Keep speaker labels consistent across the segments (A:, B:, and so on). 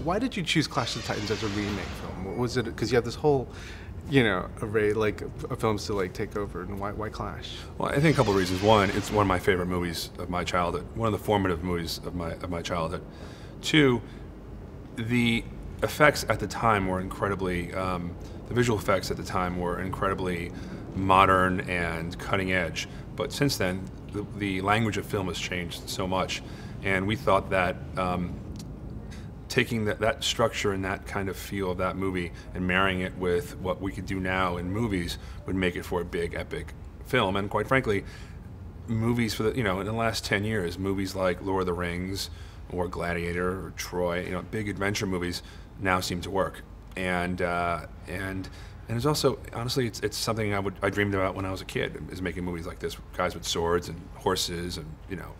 A: Why did you choose Clash of the Titans as a remake film? What was it? Because you have this whole, array of films to take over, and why Clash?
B: Well, I think a couple of reasons. One, it's one of my favorite movies of my childhood. One of the formative movies of my childhood. Two, the effects at the time were incredibly. The visual effects at the time were incredibly modern and cutting edge. But since then, the language of film has changed so much, and we thought that taking that structure and that kind of feel of that movie and marrying it with what we could do now in movies would make it for a big, epic film. And quite frankly, movies for in the last 10 years, movies like Lord of the Rings or Gladiator or Troy, big adventure movies now seem to work. And it's also, honestly, it's something I dreamed about when I was a kid, is making movies like this, guys with swords and horses and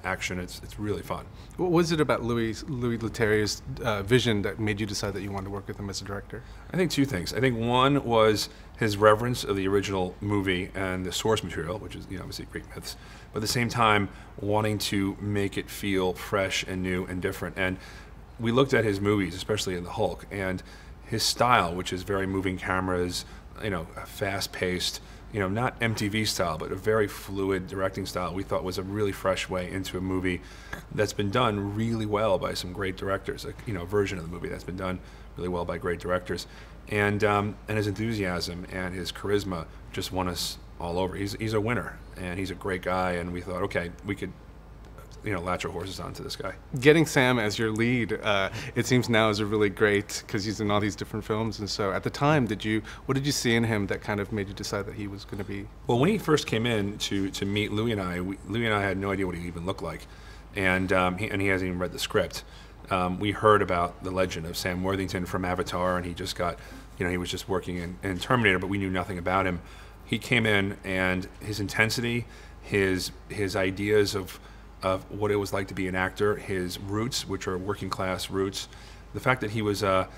B: action. It's really fun.
A: What was it about Louis Leterrier's vision that made you decide that you wanted to work with him as a director?
B: I think two things. I think one was his reverence of the original movie and the source material, which is obviously Greek myths, but at the same time wanting to make it feel fresh and new and different. And we looked at his movies, especially in The Hulk, and his style, which is very moving cameras, fast-paced, not MTV style, but a very fluid directing style, we thought was a really fresh way into a movie that's been done really well by some great directors, a version of the movie that's been done really well by great directors. And his enthusiasm and his charisma just won us all over. He's a winner, and he's a great guy, and we thought, okay, we could latch our horses onto this guy.
A: Getting Sam as your lead, it seems now is a really great, because he's in all these different films. And so at the time, what did you see in him that kind of made you decide that he was going to be?
B: Well, when he first came in to meet Louis and I, Louis and I had no idea what he even looked like. And he hasn't even read the script. We heard about the legend of Sam Worthington from Avatar, and he just got, he was just working in Terminator, but we knew nothing about him. He came in, and his intensity, his ideas of what it was like to be an actor, his roots, which are working class roots, the fact that he was a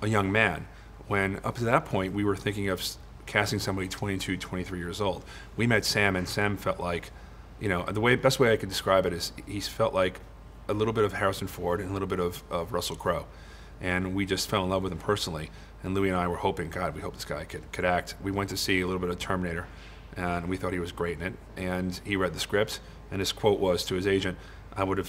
B: young man, when up to that point we were thinking of casting somebody 22, 23 years old. We met Sam, and Sam felt like, the best way I could describe it is he felt like a little bit of Harrison Ford and a little bit of Russell Crowe. And we just fell in love with him personally. And Louis and I were hoping, God, we hope this guy could act. We went to see a little bit of Terminator, and we thought he was great in it. And he read the script, and his quote was to his agent, I would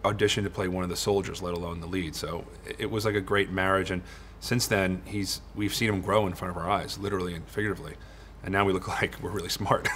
B: audition to play one of the soldiers, let alone the lead. So it was like a great marriage. And since then, we've seen him grow in front of our eyes, literally and figuratively. And now we look like we're really smart.